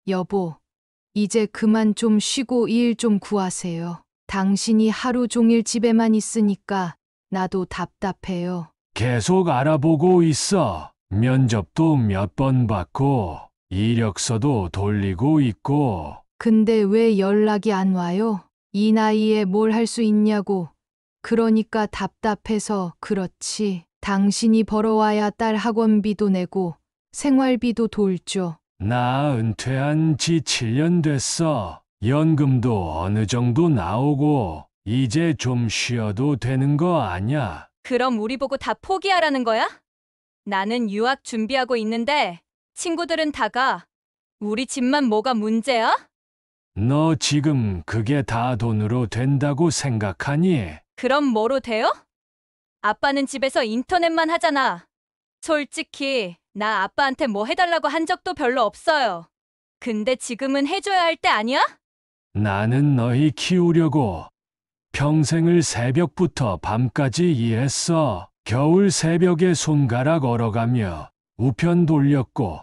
여보, 이제 그만 좀 쉬고 일 좀 구하세요. 당신이 하루 종일 집에만 있으니까 나도 답답해요. 계속 알아보고 있어. 면접도 몇 번 받고, 이력서도 돌리고 있고. 근데 왜 연락이 안 와요? 이 나이에 뭘 할 수 있냐고. 그러니까 답답해서 그렇지. 당신이 벌어와야 딸 학원비도 내고 생활비도 돌죠. 나 은퇴한 지 7년 됐어. 연금도 어느 정도 나오고, 이제 좀 쉬어도 되는 거 아냐? 그럼 우리 보고 다 포기하라는 거야? 나는 유학 준비하고 있는데 친구들은 다 가. 우리 집만 뭐가 문제야? 너 지금 그게 다 돈으로 된다고 생각하니? 그럼 뭐로 돼요? 아빠는 집에서 인터넷만 하잖아. 솔직히 나 아빠한테 뭐 해달라고 한 적도 별로 없어요. 근데 지금은 해줘야 할 때 아니야? 나는 너희 키우려고 평생을 새벽부터 밤까지 일했어. 겨울 새벽에 손가락 얼어가며 우편 돌렸고,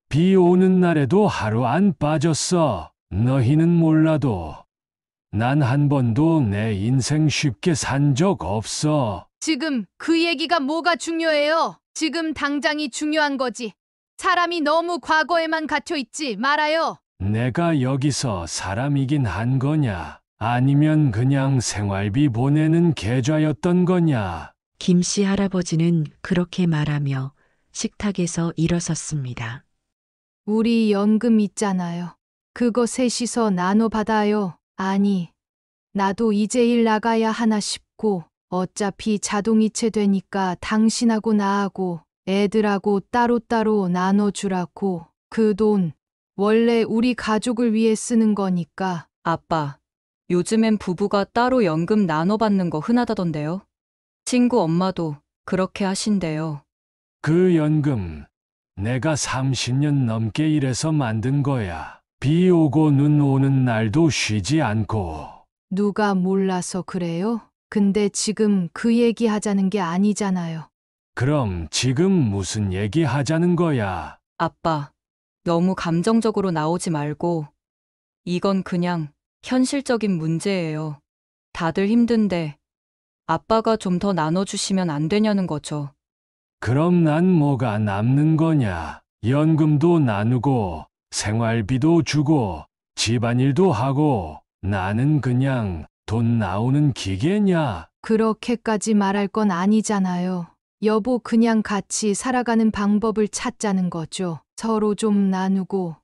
비 오는 날에도 하루 안 빠졌어. 너희는 몰라도 난 한 번도 내 인생 쉽게 산 적 없어. 지금 그 얘기가 뭐가 중요해요? 지금 당장이 중요한 거지. 사람이 너무 과거에만 갇혀 있지 말아요. 내가 여기서 사람이긴 한 거냐? 아니면 그냥 생활비 보내는 계좌였던 거냐? 김씨 할아버지는 그렇게 말하며 식탁에서 일어섰습니다. 우리 연금 있잖아요. 그거 셋이서 나눠 받아요. 아니, 나도 이제 일 나가야 하나 싶고, 어차피 자동이체 되니까 당신하고 나하고 애들하고 따로따로 나눠주라고. 그 돈, 원래 우리 가족을 위해 쓰는 거니까. 아빠, 요즘엔 부부가 따로 연금 나눠 받는 거 흔하다던데요. 친구 엄마도 그렇게 하신대요. 그 연금 내가 30년 넘게 일해서 만든 거야. 비 오고 눈 오는 날도 쉬지 않고. 누가 몰라서 그래요? 근데 지금 그 얘기 하자는 게 아니잖아요. 그럼 지금 무슨 얘기 하자는 거야? 아빠, 너무 감정적으로 나오지 말고, 이건 그냥 현실적인 문제예요. 다들 힘든데, 아빠가 좀 더 나눠주시면 안 되냐는 거죠. 그럼 난 뭐가 남는 거냐? 연금도 나누고, 생활비도 주고, 집안일도 하고, 나는 그냥 돈 나오는 기계냐? 그렇게까지 말할 건 아니잖아요. 여보, 그냥 같이 살아가는 방법을 찾자는 거죠. 서로 좀 나누고,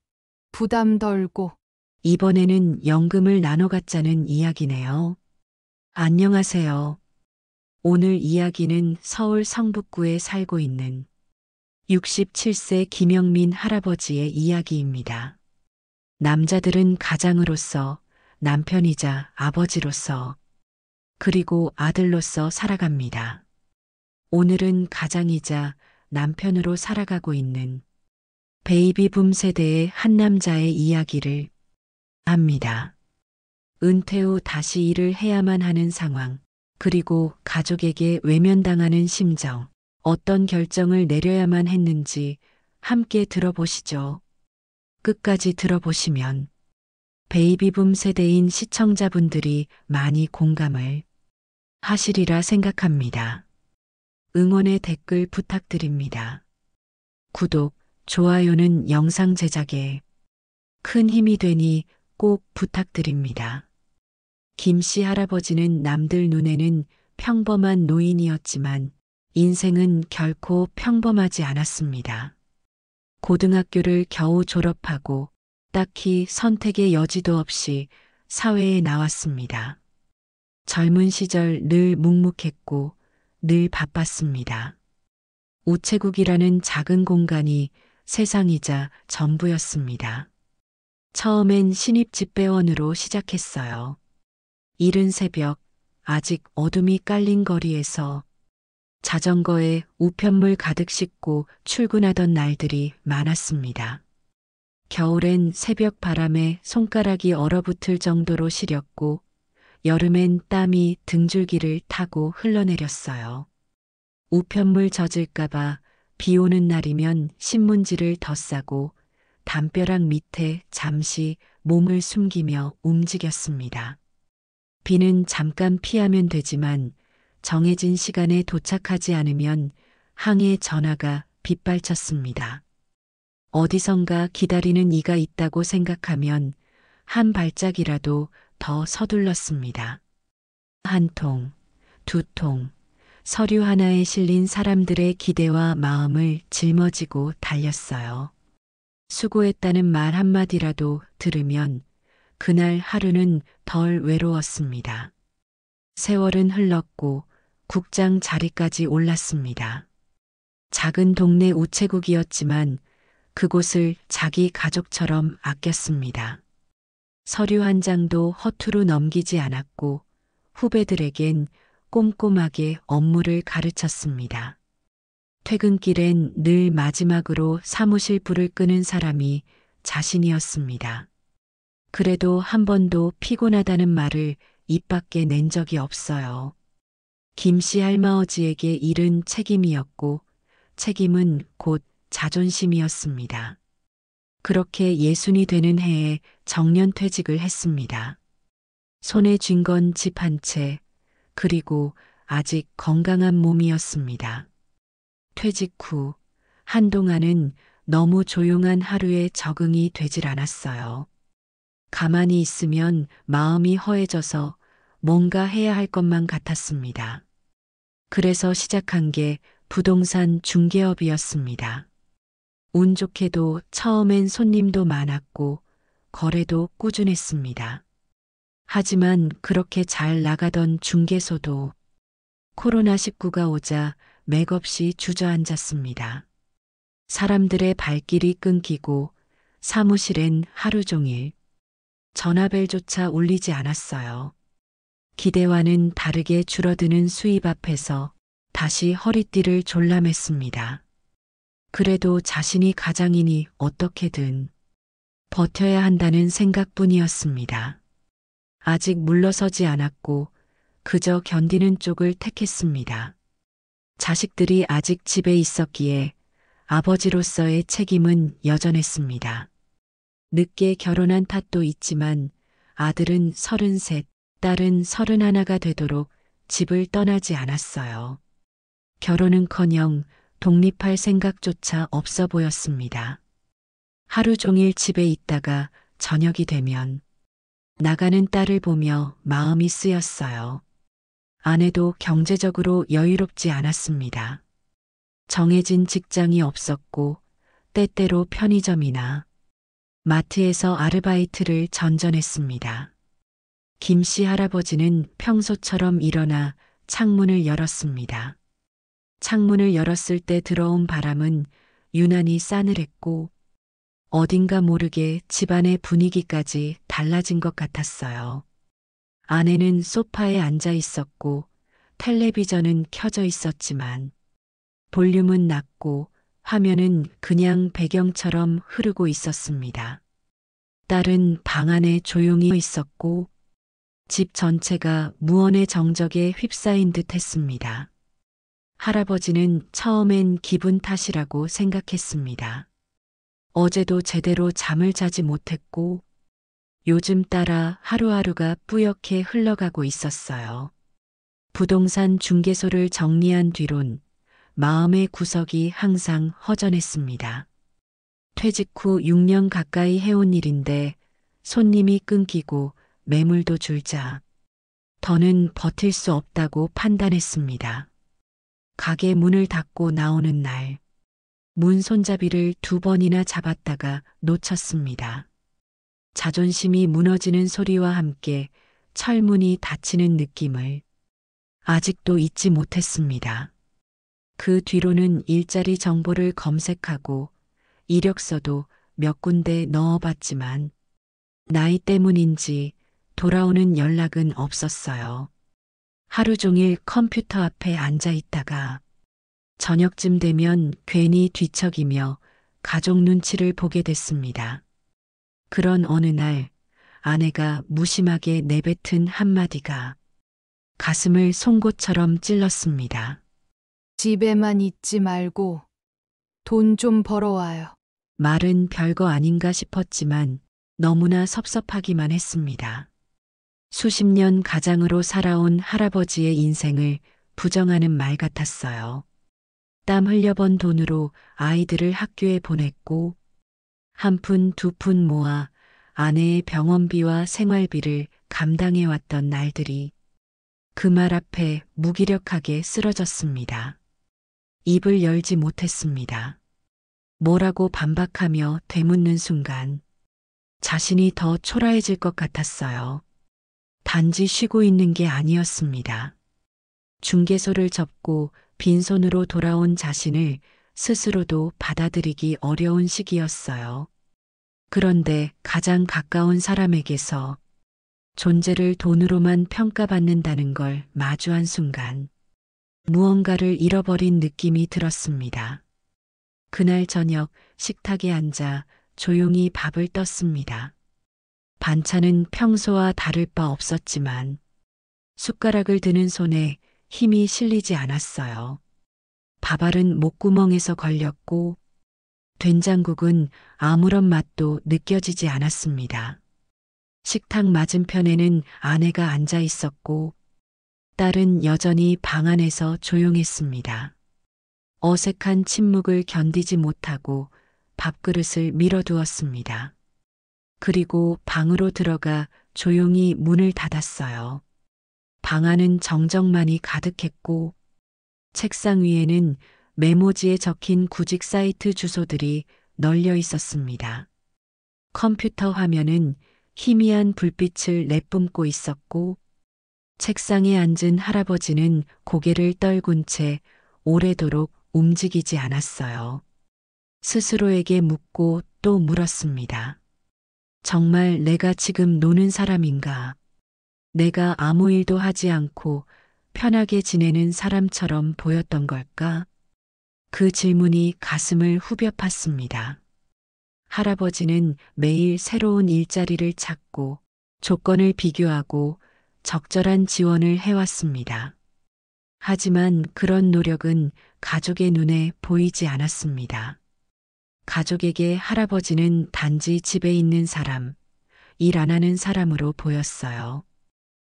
부담 덜고. 이번에는 연금을 나눠 갖자는 이야기네요. 안녕하세요. 오늘 이야기는 서울 성북구에 살고 있는 67세 김영민 할아버지의 이야기입니다. 남자들은 가장으로서, 남편이자 아버지로서, 그리고 아들로서 살아갑니다. 오늘은 가장이자 남편으로 살아가고 있는 베이비붐 세대의 한 남자의 이야기를 합니다. 은퇴 후 다시 일을 해야만 하는 상황, 그리고 가족에게 외면당하는 심정, 어떤 결정을 내려야만 했는지 함께 들어보시죠. 끝까지 들어보시면 베이비붐 세대인 시청자분들이 많이 공감을 하시리라 생각합니다. 응원의 댓글 부탁드립니다. 구독, 좋아요는 영상 제작에 큰 힘이 되니 꼭 부탁드립니다. 김씨 할아버지는 남들 눈에는 평범한 노인이었지만 인생은 결코 평범하지 않았습니다. 고등학교를 겨우 졸업하고 딱히 선택의 여지도 없이 사회에 나왔습니다. 젊은 시절 늘 묵묵했고 늘 바빴습니다. 우체국이라는 작은 공간이 세상이자 전부였습니다. 처음엔 신입 집배원으로 시작했어요. 이른 새벽, 아직 어둠이 깔린 거리에서 자전거에 우편물 가득 싣고 출근하던 날들이 많았습니다. 겨울엔 새벽 바람에 손가락이 얼어붙을 정도로 시렸고, 여름엔 땀이 등줄기를 타고 흘러내렸어요. 우편물 젖을까봐 비 오는 날이면 신문지를 더 싸고 담벼락 밑에 잠시 몸을 숨기며 움직였습니다. 비는 잠깐 피하면 되지만 정해진 시간에 도착하지 않으면 항해 전화가 빗발쳤습니다. 어디선가 기다리는 이가 있다고 생각하면 한 발짝이라도 더 서둘렀습니다. 한 통, 두 통, 서류 하나에 실린 사람들의 기대와 마음을 짊어지고 달렸어요. 수고했다는 말 한마디라도 들으면 그날 하루는 덜 외로웠습니다. 세월은 흘렀고 국장 자리까지 올랐습니다. 작은 동네 우체국이었지만 그곳을 자기 가족처럼 아꼈습니다. 서류 한 장도 허투루 넘기지 않았고 후배들에겐 꼼꼼하게 업무를 가르쳤습니다. 퇴근길엔 늘 마지막으로 사무실 불을 끄는 사람이 자신이었습니다. 그래도 한 번도 피곤하다는 말을 입 밖에 낸 적이 없어요. 김씨 할아버지에게 일은 책임이었고 책임은 곧 자존심이었습니다. 그렇게 60이 되는 해에 정년퇴직을 했습니다. 손에 쥔 건 집 한 채, 그리고 아직 건강한 몸이었습니다. 퇴직 후 한동안은 너무 조용한 하루에 적응이 되질 않았어요. 가만히 있으면 마음이 허해져서 뭔가 해야 할 것만 같았습니다. 그래서 시작한 게 부동산 중개업이었습니다. 운 좋게도 처음엔 손님도 많았고 거래도 꾸준했습니다. 하지만 그렇게 잘 나가던 중개소도 코로나19가 오자 맥없이 주저앉았습니다. 사람들의 발길이 끊기고 사무실엔 하루 종일 전화벨조차 울리지 않았어요. 기대와는 다르게 줄어드는 수입 앞에서 다시 허리띠를 졸라맸습니다. 그래도 자신이 가장이니 어떻게든 버텨야 한다는 생각뿐이었습니다. 아직 물러서지 않았고 그저 견디는 쪽을 택했습니다. 자식들이 아직 집에 있었기에 아버지로서의 책임은 여전했습니다. 늦게 결혼한 탓도 있지만 아들은 33, 딸은 31가 되도록 집을 떠나지 않았어요. 결혼은커녕 독립할 생각조차 없어 보였습니다. 하루 종일 집에 있다가 저녁이 되면 나가는 딸을 보며 마음이 쓰였어요. 아내도 경제적으로 여유롭지 않았습니다. 정해진 직장이 없었고 때때로 편의점이나 마트에서 아르바이트를 전전했습니다. 김씨 할아버지는 평소처럼 일어나 창문을 열었습니다. 창문을 열었을 때 들어온 바람은 유난히 싸늘했고 어딘가 모르게 집안의 분위기까지 달라진 것 같았어요. 아내는 소파에 앉아 있었고 텔레비전은 켜져 있었지만 볼륨은 낮고 화면은 그냥 배경처럼 흐르고 있었습니다. 딸은 방 안에 조용히 있었고 집 전체가 무언의 정적에 휩싸인 듯 했습니다. 할아버지는 처음엔 기분 탓이라고 생각했습니다. 어제도 제대로 잠을 자지 못했고 요즘 따라 하루하루가 뿌옇게 흘러가고 있었어요. 부동산 중개소를 정리한 뒤론 마음의 구석이 항상 허전했습니다. 퇴직 후 6년 가까이 해온 일인데 손님이 끊기고 매물도 줄자 더는 버틸 수 없다고 판단했습니다. 가게 문을 닫고 나오는 날, 문 손잡이를 2번이나 잡았다가 놓쳤습니다. 자존심이 무너지는 소리와 함께 철문이 닫히는 느낌을 아직도 잊지 못했습니다. 그 뒤로는 일자리 정보를 검색하고 이력서도 몇 군데 넣어봤지만 나이 때문인지 돌아오는 연락은 없었어요. 하루 종일 컴퓨터 앞에 앉아 있다가 저녁쯤 되면 괜히 뒤척이며 가족 눈치를 보게 됐습니다. 그런 어느 날 아내가 무심하게 내뱉은 한마디가 가슴을 송곳처럼 찔렀습니다. 집에만 있지 말고 돈 좀 벌어와요. 말은 별거 아닌가 싶었지만 너무나 섭섭하기만 했습니다. 수십 년 가장으로 살아온 할아버지의 인생을 부정하는 말 같았어요. 땀 흘려번 돈으로 아이들을 학교에 보냈고 한 푼 두 푼 모아 아내의 병원비와 생활비를 감당해왔던 날들이 그 말 앞에 무기력하게 쓰러졌습니다. 입을 열지 못했습니다. 뭐라고 반박하며 되묻는 순간 자신이 더 초라해질 것 같았어요. 단지 쉬고 있는 게 아니었습니다. 중개소를 접고 빈손으로 돌아온 자신을 스스로도 받아들이기 어려운 시기였어요. 그런데 가장 가까운 사람에게서 존재를 돈으로만 평가받는다는 걸 마주한 순간 무언가를 잃어버린 느낌이 들었습니다. 그날 저녁 식탁에 앉아 조용히 밥을 떴습니다. 반찬은 평소와 다를 바 없었지만 숟가락을 드는 손에 힘이 실리지 않았어요. 밥알은 목구멍에서 걸렸고 된장국은 아무런 맛도 느껴지지 않았습니다. 식탁 맞은편에는 아내가 앉아 있었고 딸은 여전히 방 안에서 조용했습니다. 어색한 침묵을 견디지 못하고 밥그릇을 밀어두었습니다. 그리고 방으로 들어가 조용히 문을 닫았어요. 방 안은 정적만이 가득했고 책상 위에는 메모지에 적힌 구직 사이트 주소들이 널려 있었습니다. 컴퓨터 화면은 희미한 불빛을 내뿜고 있었고 책상에 앉은 할아버지는 고개를 떨군 채 오래도록 움직이지 않았어요. 스스로에게 묻고 또 물었습니다. 정말 내가 지금 노는 사람인가? 내가 아무 일도 하지 않고 편하게 지내는 사람처럼 보였던 걸까? 그 질문이 가슴을 후벼 팠습니다. 할아버지는 매일 새로운 일자리를 찾고 조건을 비교하고 적절한 지원을 해왔습니다. 하지만 그런 노력은 가족의 눈에 보이지 않았습니다. 가족에게 할아버지는 단지 집에 있는 사람, 일 안 하는 사람으로 보였어요.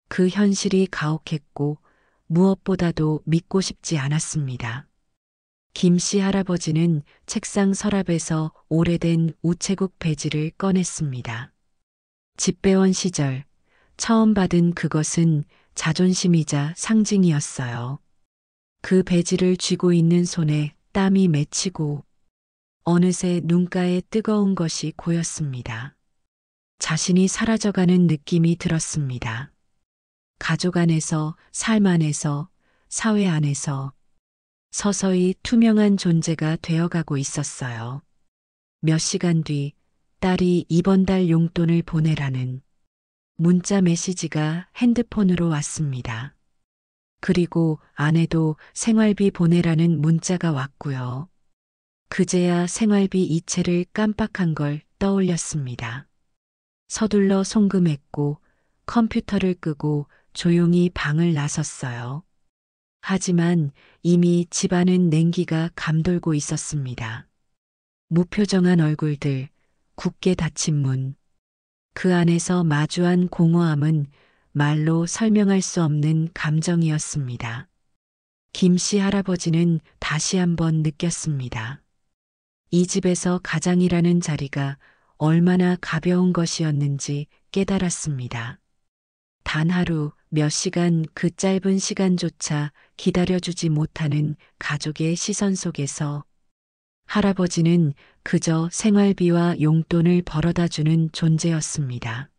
그 현실이 가혹했고 무엇보다도 믿고 싶지 않았습니다. 김씨 할아버지는 책상 서랍에서 오래된 우체국 배지를 꺼냈습니다. 집배원 시절 처음 받은 그것은 자존심이자 상징이었어요. 그 배지를 쥐고 있는 손에 땀이 맺히고 어느새 눈가에 뜨거운 것이 고였습니다. 자신이 사라져가는 느낌이 들었습니다. 가족 안에서, 삶 안에서, 사회 안에서 서서히 투명한 존재가 되어가고 있었어요. 몇 시간 뒤 딸이 이번 달 용돈을 보내라는 문자 메시지가 핸드폰으로 왔습니다. 그리고 아내도 생활비 보내라는 문자가 왔고요. 그제야 생활비 이체를 깜빡한 걸 떠올렸습니다. 서둘러 송금했고 컴퓨터를 끄고 조용히 방을 나섰어요. 하지만 이미 집안은 냉기가 감돌고 있었습니다. 무표정한 얼굴들, 굳게 닫힌 문. 그 안에서 마주한 공허함은 말로 설명할 수 없는 감정이었습니다. 김씨 할아버지는 다시 한번 느꼈습니다. 이 집에서 가장이라는 자리가 얼마나 가벼운 것이었는지 깨달았습니다. 단 하루, 몇 시간 그 짧은 시간조차 기다려주지 못하는 가족의 시선 속에서 할아버지는 그저 생활비와 용돈을 벌어다주는 존재였습니다.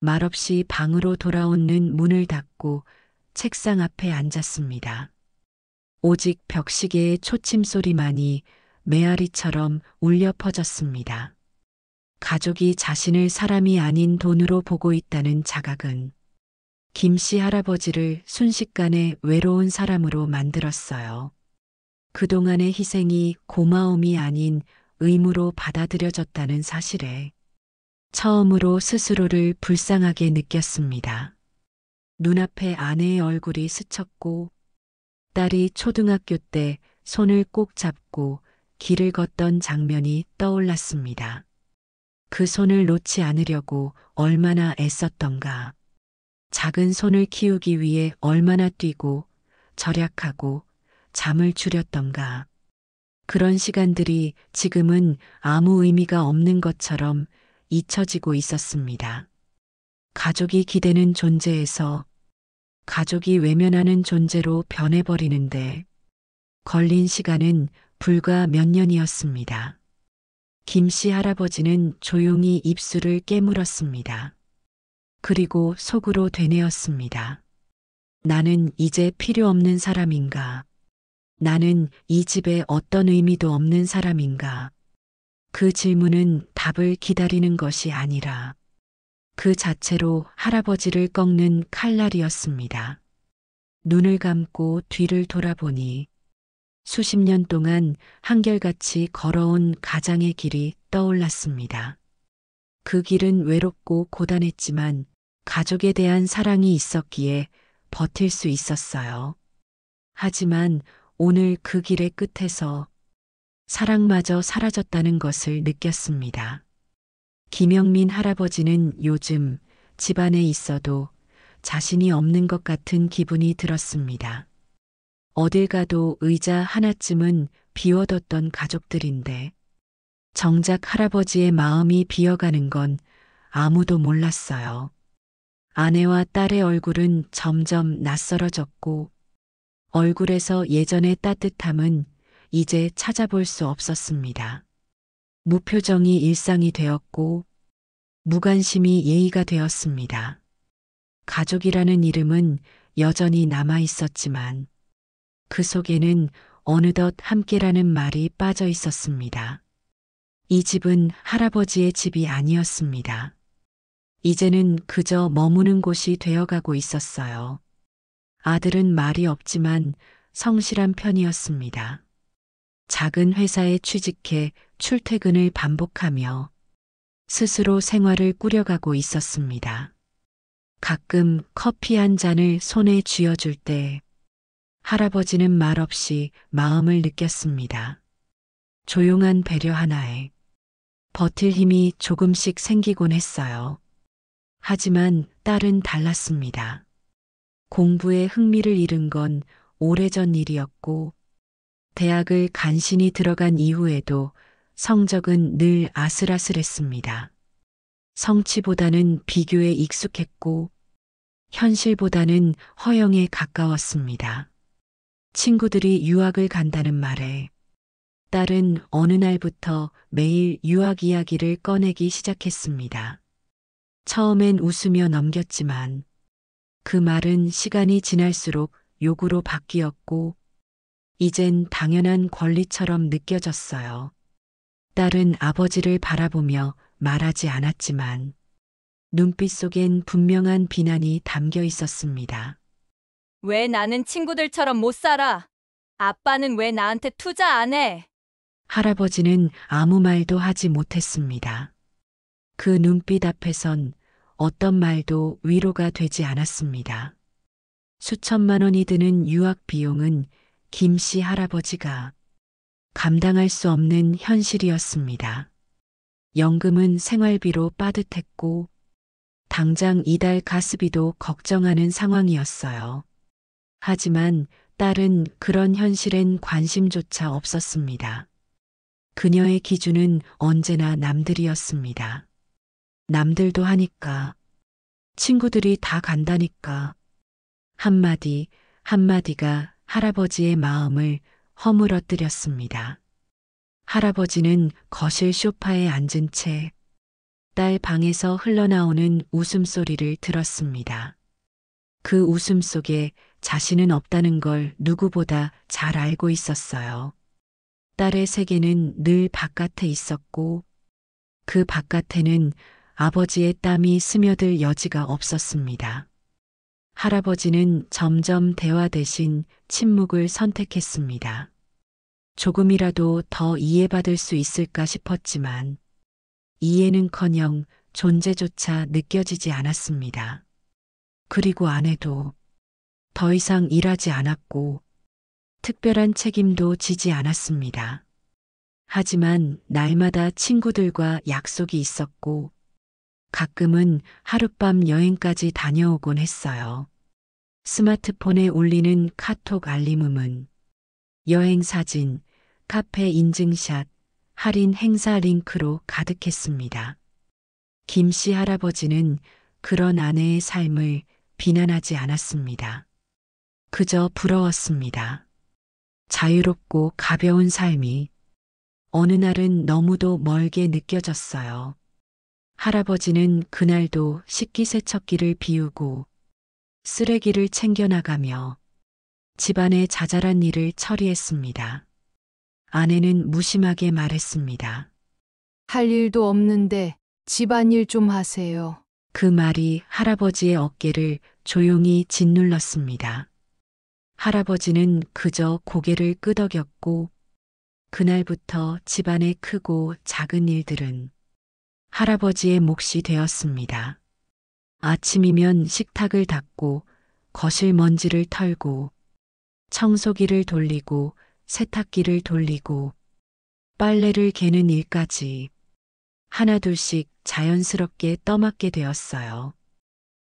말없이 방으로 돌아오는 문을 닫고 책상 앞에 앉았습니다. 오직 벽시계의 초침 소리만이 메아리처럼 울려 퍼졌습니다. 가족이 자신을 사람이 아닌 돈으로 보고 있다는 자각은 김씨 할아버지를 순식간에 외로운 사람으로 만들었어요. 그동안의 희생이 고마움이 아닌 의무로 받아들여졌다는 사실에 처음으로 스스로를 불쌍하게 느꼈습니다. 눈앞에 아내의 얼굴이 스쳤고 딸이 초등학교 때 손을 꼭 잡고 길을 걷던 장면이 떠올랐습니다. 그 손을 놓지 않으려고 얼마나 애썼던가. 작은 손을 키우기 위해 얼마나 뛰고 절약하고 잠을 줄였던가. 그런 시간들이 지금은 아무 의미가 없는 것처럼 잊혀지고 있었습니다. 가족이 기대는 존재에서 가족이 외면하는 존재로 변해버리는데 걸린 시간은 불과 몇 년이었습니다. 김씨 할아버지는 조용히 입술을 깨물었습니다. 그리고 속으로 되뇌었습니다. 나는 이제 필요 없는 사람인가? 나는 이 집에 어떤 의미도 없는 사람인가? 그 질문은 답을 기다리는 것이 아니라 그 자체로 할아버지를 꺾는 칼날이었습니다. 눈을 감고 뒤를 돌아보니 수십 년 동안 한결같이 걸어온 가장의 길이 떠올랐습니다. 그 길은 외롭고 고단했지만 가족에 대한 사랑이 있었기에 버틸 수 있었어요. 하지만 오늘 그 길의 끝에서 사랑마저 사라졌다는 것을 느꼈습니다. 김영민 할아버지는 요즘 집안에 있어도 자신이 없는 것 같은 기분이 들었습니다. 어딜 가도 의자 하나쯤은 비워뒀던 가족들인데 정작 할아버지의 마음이 비어가는 건 아무도 몰랐어요. 아내와 딸의 얼굴은 점점 낯설어졌고 얼굴에서 예전의 따뜻함은 이제 찾아볼 수 없었습니다. 무표정이 일상이 되었고 무관심이 예의가 되었습니다. 가족이라는 이름은 여전히 남아 있었지만 그 속에는 어느덧 함께라는 말이 빠져 있었습니다. 이 집은 할아버지의 집이 아니었습니다. 이제는 그저 머무는 곳이 되어가고 있었어요. 아들은 말이 없지만 성실한 편이었습니다. 작은 회사에 취직해 출퇴근을 반복하며 스스로 생활을 꾸려가고 있었습니다. 가끔 커피 한 잔을 손에 쥐어줄 때 할아버지는 말없이 마음을 느꼈습니다. 조용한 배려 하나에 버틸 힘이 조금씩 생기곤 했어요. 하지만 딸은 달랐습니다. 공부에 흥미를 잃은 건 오래전 일이었고 대학을 간신히 들어간 이후에도 성적은 늘 아슬아슬했습니다. 성취보다는 비교에 익숙했고 현실보다는 허영에 가까웠습니다. 친구들이 유학을 간다는 말에 딸은 어느 날부터 매일 유학 이야기를 꺼내기 시작했습니다. 처음엔 웃으며 넘겼지만 그 말은 시간이 지날수록 욕으로 바뀌었고 이젠 당연한 권리처럼 느껴졌어요. 딸은 아버지를 바라보며 말하지 않았지만 눈빛 속엔 분명한 비난이 담겨 있었습니다. 왜 나는 친구들처럼 못 살아? 아빠는 왜 나한테 투자 안 해? 할아버지는 아무 말도 하지 못했습니다. 그 눈빛 앞에선 어떤 말도 위로가 되지 않았습니다. 수천만 원이 드는 유학 비용은 김씨 할아버지가 감당할 수 없는 현실이었습니다. 연금은 생활비로 빠듯했고 당장 이달 가스비도 걱정하는 상황이었어요. 하지만 딸은 그런 현실엔 관심조차 없었습니다. 그녀의 기준은 언제나 남들이었습니다. 남들도 하니까, 친구들이 다 간다니까. 한마디 한마디가 할아버지의 마음을 허물어뜨렸습니다. 할아버지는 거실 소파에 앉은 채 딸 방에서 흘러나오는 웃음소리를 들었습니다. 그 웃음 속에 자신은 없다는 걸 누구보다 잘 알고 있었어요. 딸의 세계는 늘 바깥에 있었고 그 바깥에는 아버지의 땀이 스며들 여지가 없었습니다. 할아버지는 점점 대화 대신 침묵을 선택했습니다. 조금이라도 더 이해받을 수 있을까 싶었지만 이해는커녕 존재조차 느껴지지 않았습니다. 그리고 아내도 더 이상 일하지 않았고 특별한 책임도 지지 않았습니다. 하지만 날마다 친구들과 약속이 있었고 가끔은 하룻밤 여행까지 다녀오곤 했어요. 스마트폰에 울리는 카톡 알림음은 여행 사진, 카페 인증샷, 할인 행사 링크로 가득했습니다. 김 씨 할아버지는 그런 아내의 삶을 비난하지 않았습니다. 그저 부러웠습니다. 자유롭고 가벼운 삶이 어느 날은 너무도 멀게 느껴졌어요. 할아버지는 그날도 식기세척기를 비우고 쓰레기를 챙겨나가며 집안의 자잘한 일을 처리했습니다. 아내는 무심하게 말했습니다. 할 일도 없는데 집안일 좀 하세요. 그 말이 할아버지의 어깨를 조용히 짓눌렀습니다. 할아버지는 그저 고개를 끄덕였고 그날부터 집안의 크고 작은 일들은 할아버지의 몫이 되었습니다. 아침이면 식탁을 닦고 거실 먼지를 털고 청소기를 돌리고 세탁기를 돌리고 빨래를 개는 일까지 하나둘씩 자연스럽게 떠맡게 되었어요.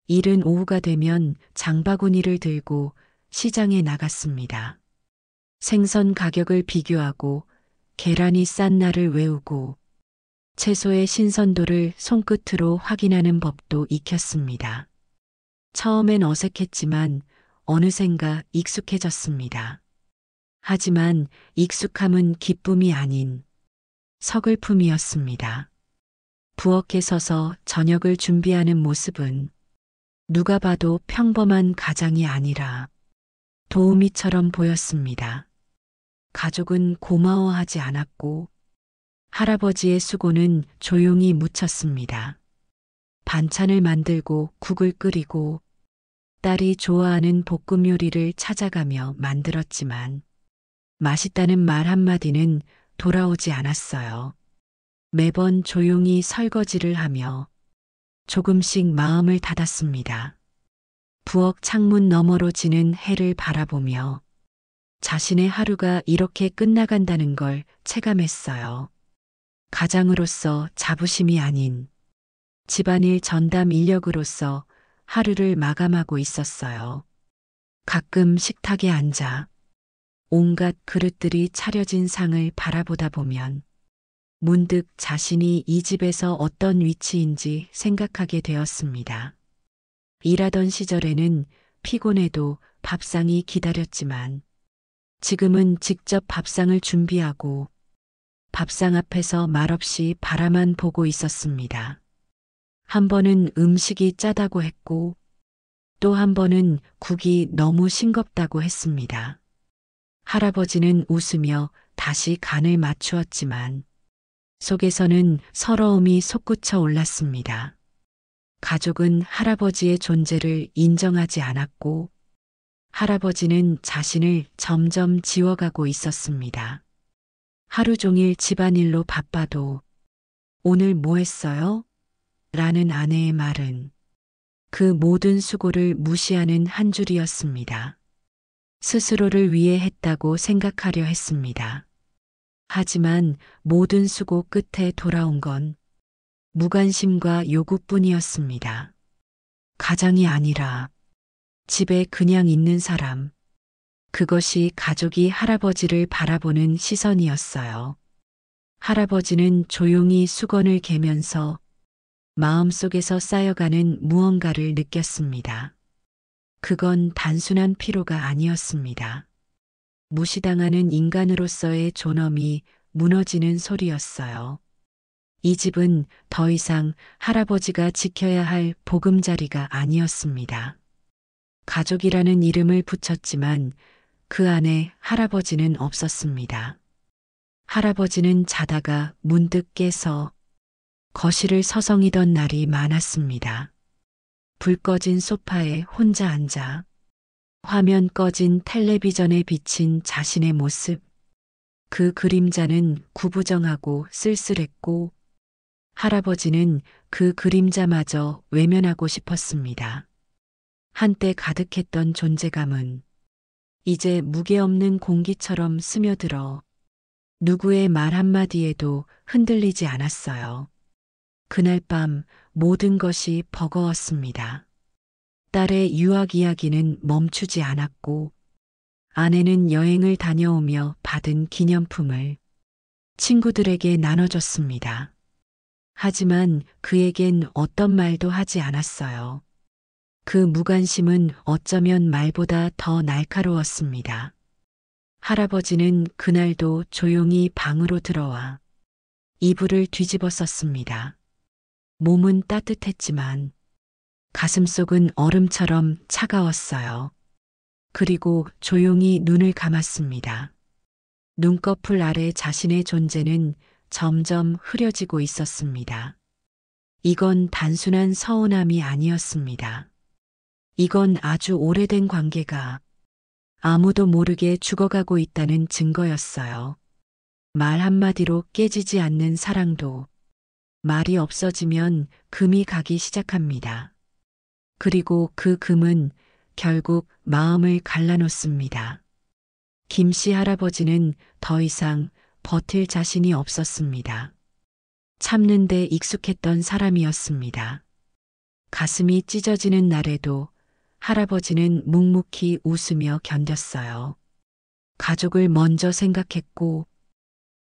이른 오후가 되면 장바구니를 들고 시장에 나갔습니다. 생선 가격을 비교하고 계란이 싼 날을 외우고 채소의 신선도를 손끝으로 확인하는 법도 익혔습니다. 처음엔 어색했지만 어느샌가 익숙해졌습니다. 하지만 익숙함은 기쁨이 아닌 서글픔이었습니다. 부엌에 서서 저녁을 준비하는 모습은 누가 봐도 평범한 가장이 아니라 도우미처럼 보였습니다. 가족은 고마워하지 않았고 할아버지의 수고는 조용히 묻혔습니다. 반찬을 만들고 국을 끓이고 딸이 좋아하는 볶음 요리를 찾아가며 만들었지만 맛있다는 말 한마디는 돌아오지 않았어요. 매번 조용히 설거지를 하며 조금씩 마음을 닫았습니다. 부엌 창문 너머로 지는 해를 바라보며 자신의 하루가 이렇게 끝나간다는 걸 체감했어요. 가장으로서 자부심이 아닌 집안일 전담 인력으로서 하루를 마감하고 있었어요. 가끔 식탁에 앉아 온갖 그릇들이 차려진 상을 바라보다 보면 문득 자신이 이 집에서 어떤 위치인지 생각하게 되었습니다. 일하던 시절에는 피곤해도 밥상이 기다렸지만 지금은 직접 밥상을 준비하고 밥상 앞에서 말없이 바라만 보고 있었습니다. 한 번은 음식이 짜다고 했고 또 한 번은 국이 너무 싱겁다고 했습니다. 할아버지는 웃으며 다시 간을 맞추었지만 속에서는 서러움이 솟구쳐 올랐습니다. 가족은 할아버지의 존재를 인정하지 않았고 할아버지는 자신을 점점 지워가고 있었습니다. 하루 종일 집안일로 바빠도 오늘 뭐 했어요? 라는 아내의 말은 그 모든 수고를 무시하는 한 줄이었습니다. 스스로를 위해 했다고 생각하려 했습니다. 하지만 모든 수고 끝에 돌아온 건 무관심과 요구뿐이었습니다. 가장이 아니라 집에 그냥 있는 사람. 그것이 가족이 할아버지를 바라보는 시선이었어요. 할아버지는 조용히 수건을 개면서 마음속에서 쌓여가는 무언가를 느꼈습니다. 그건 단순한 피로가 아니었습니다. 무시당하는 인간으로서의 존엄이 무너지는 소리였어요. 이 집은 더 이상 할아버지가 지켜야 할 보금자리가 아니었습니다. 가족이라는 이름을 붙였지만 그 안에 할아버지는 없었습니다. 할아버지는 자다가 문득 깨서 거실을 서성이던 날이 많았습니다. 불 꺼진 소파에 혼자 앉아 화면 꺼진 텔레비전에 비친 자신의 모습. 그 그림자는 구부정하고 쓸쓸했고 할아버지는 그 그림자마저 외면하고 싶었습니다. 한때 가득했던 존재감은 이제 무게없는 공기처럼 스며들어 누구의 말 한마디에도 흔들리지 않았어요. 그날 밤 모든 것이 버거웠습니다. 딸의 유학 이야기는 멈추지 않았고, 아내는 여행을 다녀오며 받은 기념품을 친구들에게 나눠줬습니다. 하지만 그에겐 어떤 말도 하지 않았어요. 그 무관심은 어쩌면 말보다 더 날카로웠습니다. 할아버지는 그날도 조용히 방으로 들어와 이불을 뒤집어 썼습니다. 몸은 따뜻했지만 가슴속은 얼음처럼 차가웠어요. 그리고 조용히 눈을 감았습니다. 눈꺼풀 아래 자신의 존재는 점점 흐려지고 있었습니다. 이건 단순한 서운함이 아니었습니다. 이건 아주 오래된 관계가 아무도 모르게 죽어가고 있다는 증거였어요. 말 한마디로 깨지지 않는 사랑도 말이 없어지면 금이 가기 시작합니다. 그리고 그 금은 결국 마음을 갈라놓습니다. 김씨 할아버지는 더 이상 버틸 자신이 없었습니다. 참는 데 익숙했던 사람이었습니다. 가슴이 찢어지는 날에도 할아버지는 묵묵히 웃으며 견뎠어요. 가족을 먼저 생각했고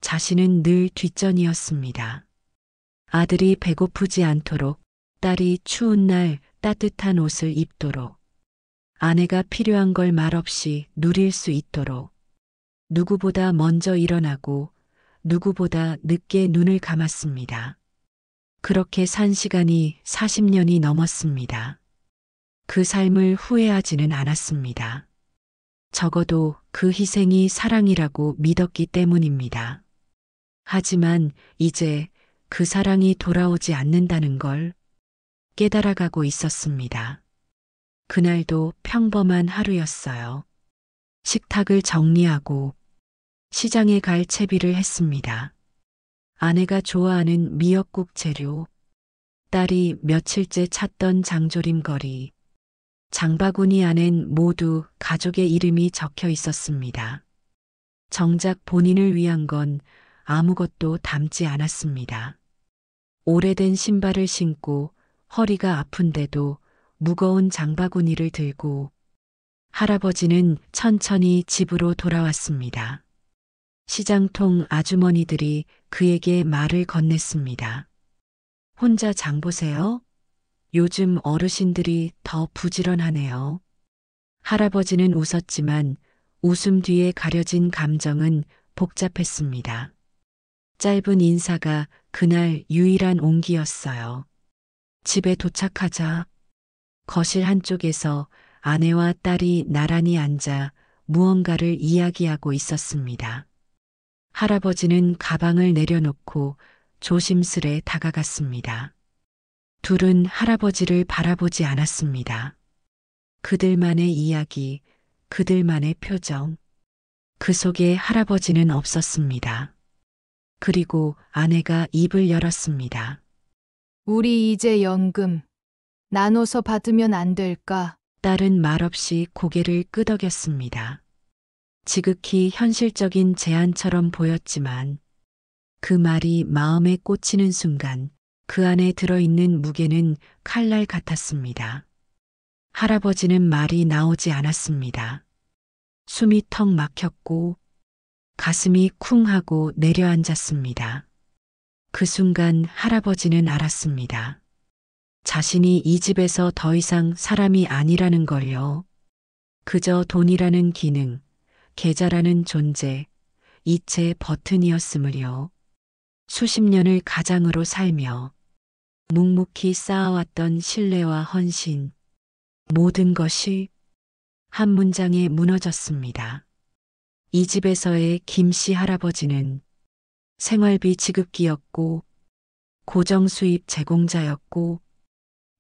자신은 늘 뒷전이었습니다. 아들이 배고프지 않도록, 딸이 추운 날 따뜻한 옷을 입도록, 아내가 필요한 걸 말없이 누릴 수 있도록, 누구보다 먼저 일어나고 누구보다 늦게 눈을 감았습니다. 그렇게 산 시간이 40년이 넘었습니다. 그 삶을 후회하지는 않았습니다. 적어도 그 희생이 사랑이라고 믿었기 때문입니다. 하지만 이제 그 사랑이 돌아오지 않는다는 걸 깨달아가고 있었습니다. 그날도 평범한 하루였어요. 식탁을 정리하고 시장에 갈 채비를 했습니다. 아내가 좋아하는 미역국 재료, 딸이 며칠째 찾던 장조림 거리, 장바구니 안엔 모두 가족의 이름이 적혀 있었습니다. 정작 본인을 위한 건 아무것도 담지 않았습니다. 오래된 신발을 신고 허리가 아픈데도 무거운 장바구니를 들고 할아버지는 천천히 집으로 돌아왔습니다. 시장통 아주머니들이 그에게 말을 건넸습니다. 혼자 장 보세요? 요즘 어르신들이 더 부지런하네요. 할아버지는 웃었지만 웃음 뒤에 가려진 감정은 복잡했습니다. 짧은 인사가 그날 유일한 온기였어요. 집에 도착하자 거실 한쪽에서 아내와 딸이 나란히 앉아 무언가를 이야기하고 있었습니다. 할아버지는 가방을 내려놓고 조심스레 다가갔습니다. 둘은 할아버지를 바라보지 않았습니다. 그들만의 이야기, 그들만의 표정. 그 속에 할아버지는 없었습니다. 그리고 아내가 입을 열었습니다. 우리 이제 연금 나눠서 받으면 안 될까? 딸은 말없이 고개를 끄덕였습니다. 지극히 현실적인 제안처럼 보였지만 그 말이 마음에 꽂히는 순간 그 안에 들어있는 무게는 칼날 같았습니다. 할아버지는 말이 나오지 않았습니다. 숨이 턱 막혔고 가슴이 쿵 하고 내려앉았습니다. 그 순간 할아버지는 알았습니다. 자신이 이 집에서 더 이상 사람이 아니라는 걸요. 그저 돈이라는 기능, 계좌라는 존재, 이체 버튼이었음을요. 수십 년을 가장으로 살며 묵묵히 쌓아왔던 신뢰와 헌신, 모든 것이 한 문장에 무너졌습니다. 이 집에서의 김씨 할아버지는 생활비 지급기였고 고정수입 제공자였고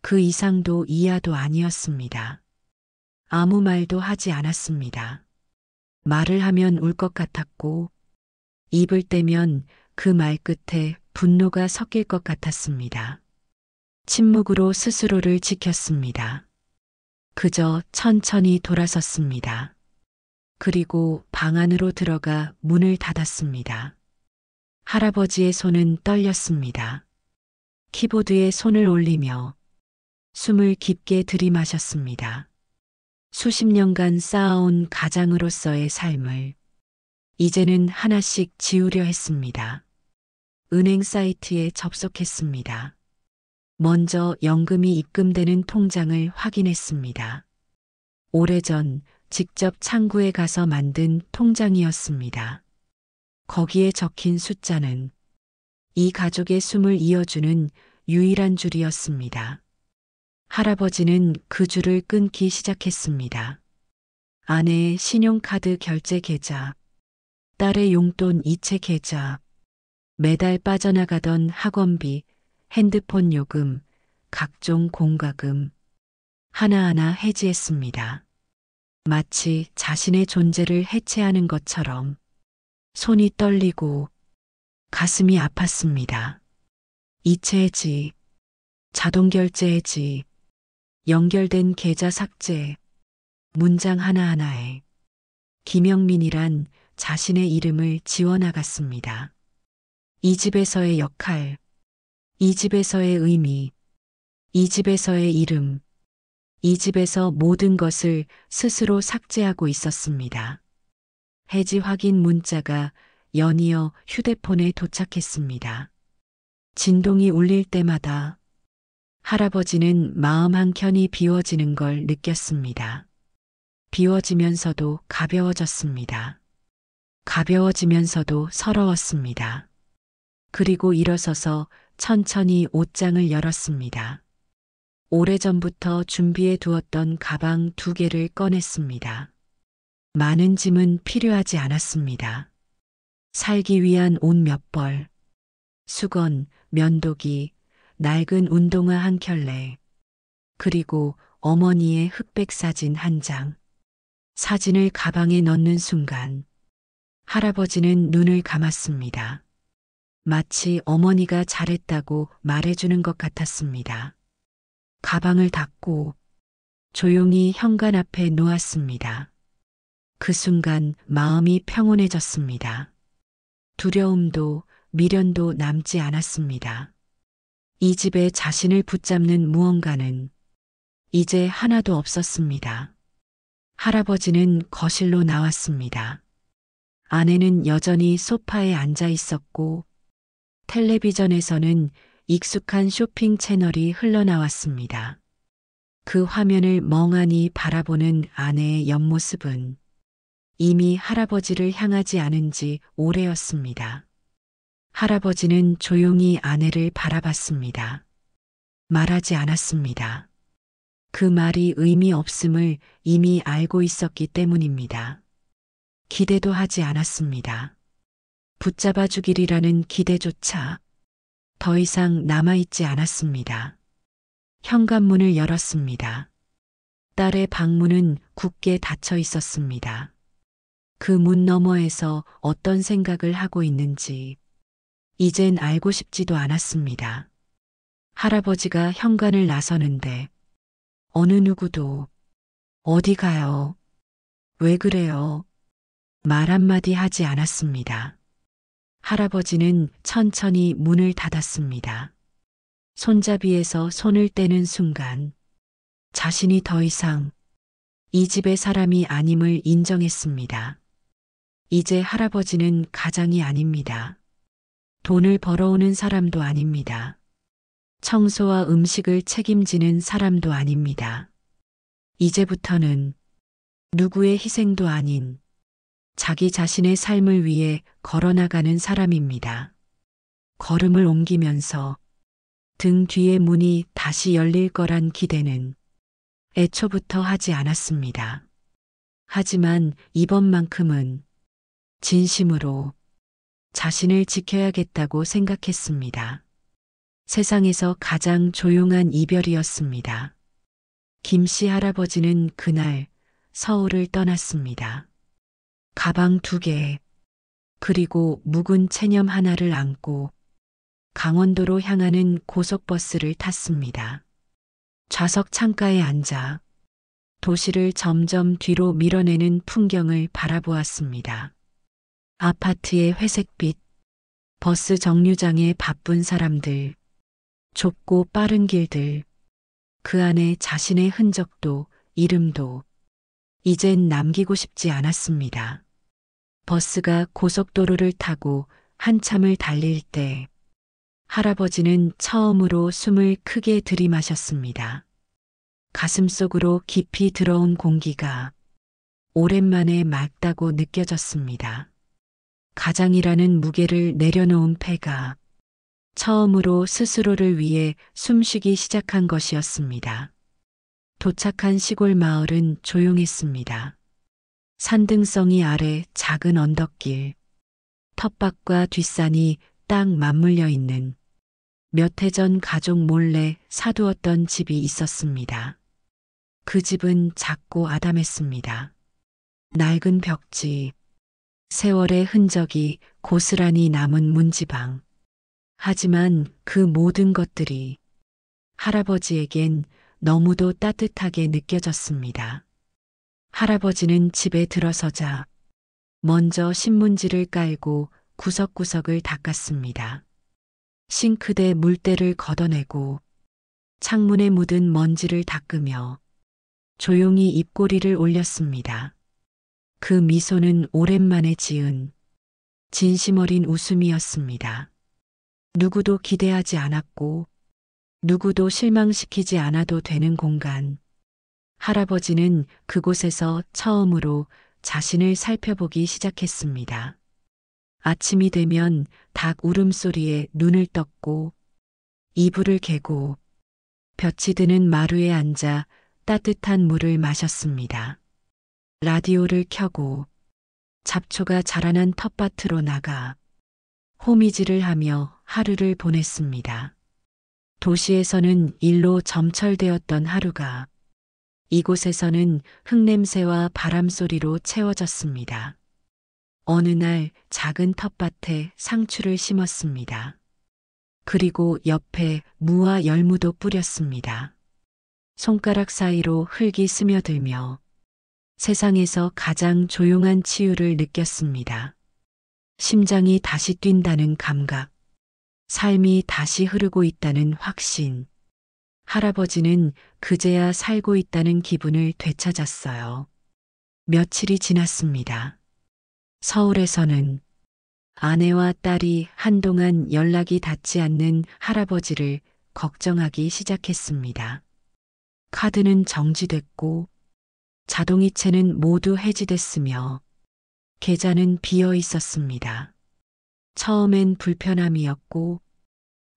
그 이상도 이하도 아니었습니다. 아무 말도 하지 않았습니다. 말을 하면 울 것 같았고 입을 떼면 그 말 끝에 분노가 섞일 것 같았습니다. 침묵으로 스스로를 지켰습니다. 그저 천천히 돌아섰습니다. 그리고 방 안으로 들어가 문을 닫았습니다. 할아버지의 손은 떨렸습니다. 키보드에 손을 올리며 숨을 깊게 들이마셨습니다. 수십 년간 쌓아온 가장으로서의 삶을 이제는 하나씩 지우려 했습니다. 은행 사이트에 접속했습니다. 먼저 연금이 입금되는 통장을 확인했습니다. 오래전 직접 창구에 가서 만든 통장이었습니다. 거기에 적힌 숫자는 이 가족의 숨을 이어주는 유일한 줄이었습니다. 할아버지는 그 줄을 끊기 시작했습니다. 아내의 신용카드 결제 계좌, 딸의 용돈 이체 계좌, 매달 빠져나가던 학원비, 핸드폰 요금, 각종 공과금, 하나하나 해지했습니다. 마치 자신의 존재를 해체하는 것처럼 손이 떨리고 가슴이 아팠습니다. 이체 해지, 자동 결제 해지, 연결된 계좌 삭제, 문장 하나하나에 김영민이란 자신의 이름을 지워나갔습니다. 이 집에서의 역할, 이 집에서의 의미, 이 집에서의 이름, 이 집에서 모든 것을 스스로 삭제하고 있었습니다. 해지 확인 문자가 연이어 휴대폰에 도착했습니다. 진동이 울릴 때마다 할아버지는 마음 한켠이 비워지는 걸 느꼈습니다. 비워지면서도 가벼워졌습니다. 가벼워지면서도 서러웠습니다. 그리고 일어서서 천천히 옷장을 열었습니다. 오래전부터 준비해 두었던 가방 2개를 꺼냈습니다. 많은 짐은 필요하지 않았습니다. 살기 위한 옷 몇 벌, 수건, 면도기, 낡은 운동화 한 켤레, 그리고 어머니의 흑백 사진 한 장. 사진을 가방에 넣는 순간 할아버지는 눈을 감았습니다. 마치 어머니가 잘했다고 말해주는 것 같았습니다. 가방을 닫고 조용히 현관 앞에 놓았습니다. 그 순간 마음이 평온해졌습니다. 두려움도 미련도 남지 않았습니다. 이 집에 자신을 붙잡는 무언가는 이제 하나도 없었습니다. 할아버지는 거실로 나왔습니다. 아내는 여전히 소파에 앉아 있었고 텔레비전에서는 익숙한 쇼핑 채널이 흘러나왔습니다. 그 화면을 멍하니 바라보는 아내의 옆모습은 이미 할아버지를 향하지 않은 지 오래였습니다. 할아버지는 조용히 아내를 바라봤습니다. 말하지 않았습니다. 그 말이 의미 없음을 이미 알고 있었기 때문입니다. 기대도 하지 않았습니다. 붙잡아 주기리라는 기대조차 더 이상 남아있지 않았습니다. 현관문을 열었습니다. 딸의 방문은 굳게 닫혀 있었습니다. 그 문 너머에서 어떤 생각을 하고 있는지 이젠 알고 싶지도 않았습니다. 할아버지가 현관을 나서는데 어느 누구도 어디 가요? 왜 그래요? 말 한마디 하지 않았습니다. 할아버지는 천천히 문을 닫았습니다. 손잡이에서 손을 떼는 순간 자신이 더 이상 이 집의 사람이 아님을 인정했습니다. 이제 할아버지는 가장이 아닙니다. 돈을 벌어오는 사람도 아닙니다. 청소와 음식을 책임지는 사람도 아닙니다. 이제부터는 누구의 희생도 아닌 자기 자신의 삶을 위해 걸어나가는 사람입니다. 걸음을 옮기면서 등 뒤의 문이 다시 열릴 거란 기대는 애초부터 하지 않았습니다. 하지만 이번만큼은 진심으로 자신을 지켜야겠다고 생각했습니다. 세상에서 가장 조용한 이별이었습니다. 김씨 할아버지는 그날 서울을 떠났습니다. 가방 2개, 그리고 묵은 체념 하나를 안고 강원도로 향하는 고속버스를 탔습니다. 좌석 창가에 앉아 도시를 점점 뒤로 밀어내는 풍경을 바라보았습니다. 아파트의 회색빛, 버스 정류장에 바쁜 사람들, 좁고 빠른 길들, 그 안에 자신의 흔적도 이름도 이젠 남기고 싶지 않았습니다. 버스가 고속도로를 타고 한참을 달릴 때 할아버지는 처음으로 숨을 크게 들이마셨습니다. 가슴속으로 깊이 들어온 공기가 오랜만에 맑다고 느껴졌습니다. 가장이라는 무게를 내려놓은 폐가 처음으로 스스로를 위해 숨쉬기 시작한 것이었습니다. 도착한 시골 마을은 조용했습니다. 산등성이 아래 작은 언덕길, 텃밭과 뒷산이 딱 맞물려 있는 몇 해 전 가족 몰래 사두었던 집이 있었습니다. 그 집은 작고 아담했습니다. 낡은 벽지, 세월의 흔적이 고스란히 남은 문지방. 하지만 그 모든 것들이 할아버지에겐 너무도 따뜻하게 느껴졌습니다. 할아버지는 집에 들어서자 먼저 신문지를 깔고 구석구석을 닦았습니다. 싱크대 물때를 걷어내고 창문에 묻은 먼지를 닦으며 조용히 입꼬리를 올렸습니다. 그 미소는 오랜만에 지은 진심 어린 웃음이었습니다. 누구도 기대하지 않았고 누구도 실망시키지 않아도 되는 공간. 할아버지는 그곳에서 처음으로 자신을 살펴보기 시작했습니다. 아침이 되면 닭 울음소리에 눈을 떴고 이불을 개고 볕이 드는 마루에 앉아 따뜻한 물을 마셨습니다. 라디오를 켜고 잡초가 자라난 텃밭으로 나가 호미질을 하며 하루를 보냈습니다. 도시에서는 일로 점철되었던 하루가 이곳에서는 흙냄새와 바람소리로 채워졌습니다. 어느 날 작은 텃밭에 상추를 심었습니다. 그리고 옆에 무와 열무도 뿌렸습니다. 손가락 사이로 흙이 스며들며 세상에서 가장 조용한 치유를 느꼈습니다. 심장이 다시 뛴다는 감각, 삶이 다시 흐르고 있다는 확신. 할아버지는 그제야 살고 있다는 기분을 되찾았어요. 며칠이 지났습니다. 서울에서는 아내와 딸이 한동안 연락이 닿지 않는 할아버지를 걱정하기 시작했습니다. 카드는 정지됐고 자동이체는 모두 해지됐으며 계좌는 비어 있었습니다. 처음엔 불편함이었고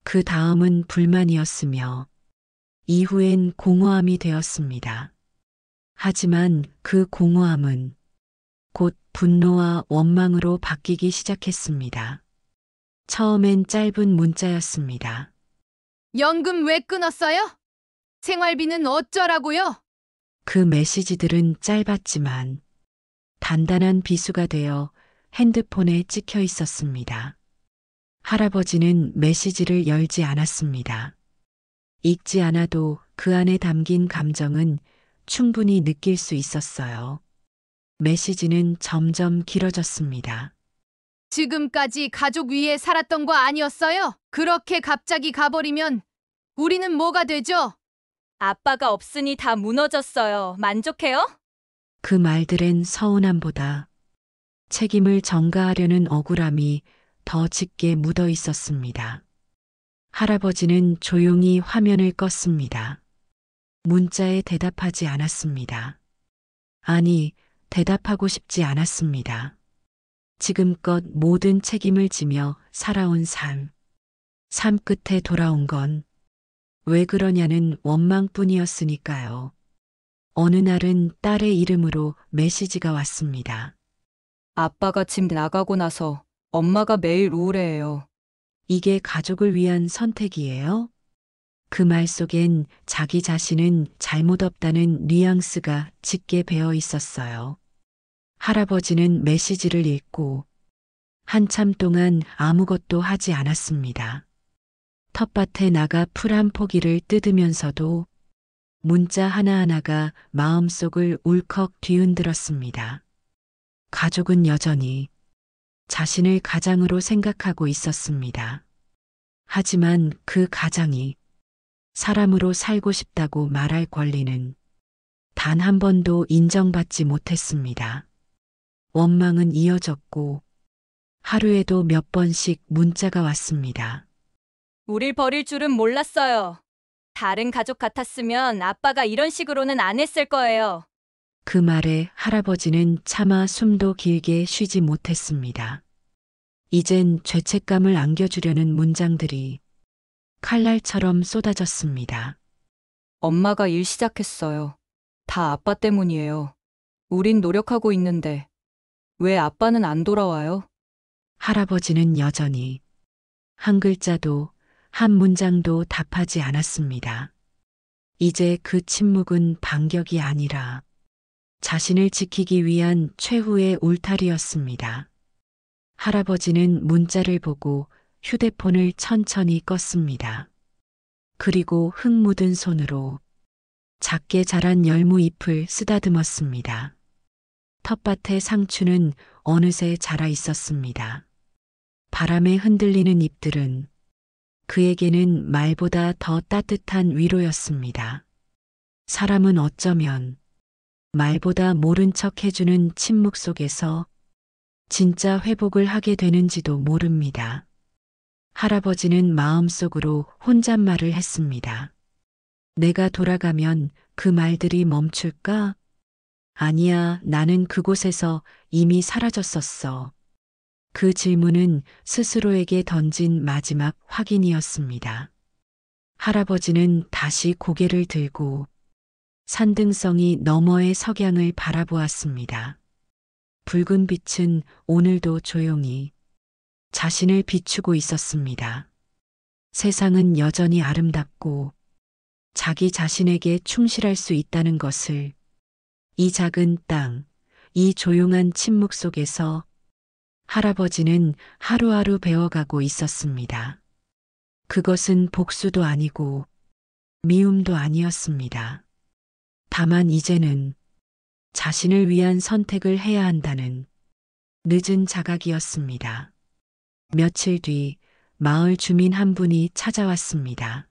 그 다음은 불만이었으며 이후엔 공허함이 되었습니다. 하지만 그 공허함은 곧 분노와 원망으로 바뀌기 시작했습니다. 처음엔 짧은 문자였습니다. 연금 왜 끊었어요? 생활비는 어쩌라고요? 그 메시지들은 짧았지만 단단한 비수가 되어 핸드폰에 찍혀 있었습니다. 할아버지는 메시지를 열지 않았습니다. 읽지 않아도 그 안에 담긴 감정은 충분히 느낄 수 있었어요. 메시지는 점점 길어졌습니다. 지금까지 가족 위에 살았던 거 아니었어요? 그렇게 갑자기 가버리면 우리는 뭐가 되죠? 아빠가 없으니 다 무너졌어요. 만족해요? 그 말들엔 서운함보다 책임을 전가하려는 억울함이 더 짙게 묻어 있었습니다. 할아버지는 조용히 화면을 껐습니다. 문자에 대답하지 않았습니다. 아니, 대답하고 싶지 않았습니다. 지금껏 모든 책임을 지며 살아온 삶 끝에 돌아온 건 왜 그러냐는 원망뿐이었으니까요. 어느 날은 딸의 이름으로 메시지가 왔습니다. 아빠가 집 나가고 나서 엄마가 매일 우울해해요. 이게 가족을 위한 선택이에요? 그 말 속엔 자기 자신은 잘못 없다는 뉘앙스가 짙게 배어 있었어요. 할아버지는 메시지를 읽고 한참 동안 아무것도 하지 않았습니다. 텃밭에 나가 풀 한 포기를 뜯으면서도 문자 하나하나가 마음속을 울컥 뒤흔들었습니다. 가족은 여전히 자신을 가장으로 생각하고 있었습니다. 하지만 그 가장이 사람으로 살고 싶다고 말할 권리는 단 한 번도 인정받지 못했습니다. 원망은 이어졌고 하루에도 몇 번씩 문자가 왔습니다. 우릴 버릴 줄은 몰랐어요. 다른 가족 같았으면 아빠가 이런 식으로는 안 했을 거예요. 그 말에 할아버지는 차마 숨도 길게 쉬지 못했습니다. 이젠 죄책감을 안겨주려는 문장들이 칼날처럼 쏟아졌습니다. 엄마가 일 시작했어요. 다 아빠 때문이에요. 우린 노력하고 있는데 왜 아빠는 안 돌아와요? 할아버지는 여전히 한 글자도 한 문장도 답하지 않았습니다. 이제 그 침묵은 반격이 아니라 자신을 지키기 위한 최후의 울타리였습니다. 할아버지는 문자를 보고 휴대폰을 천천히 껐습니다. 그리고 흙 묻은 손으로 작게 자란 열무 잎을 쓰다듬었습니다. 텃밭의 상추는 어느새 자라 있었습니다. 바람에 흔들리는 잎들은 그에게는 말보다 더 따뜻한 위로였습니다. 사람은 어쩌면 말보다 모른 척 해주는 침묵 속에서 진짜 회복을 하게 되는지도 모릅니다. 할아버지는 마음속으로 혼잣말을 했습니다. 내가 돌아가면 그 말들이 멈출까? 아니야, 나는 그곳에서 이미 사라졌었어. 그 질문은 스스로에게 던진 마지막 확인이었습니다. 할아버지는 다시 고개를 들고 산등성이 너머의 석양을 바라보았습니다. 붉은 빛은 오늘도 조용히 자신을 비추고 있었습니다. 세상은 여전히 아름답고 자기 자신에게 충실할 수 있다는 것을 이 작은 땅, 이 조용한 침묵 속에서 할아버지는 하루하루 배워가고 있었습니다. 그것은 복수도 아니고 미움도 아니었습니다. 다만 이제는 자신을 위한 선택을 해야 한다는 늦은 자각이었습니다. 며칠 뒤 마을 주민 한 분이 찾아왔습니다.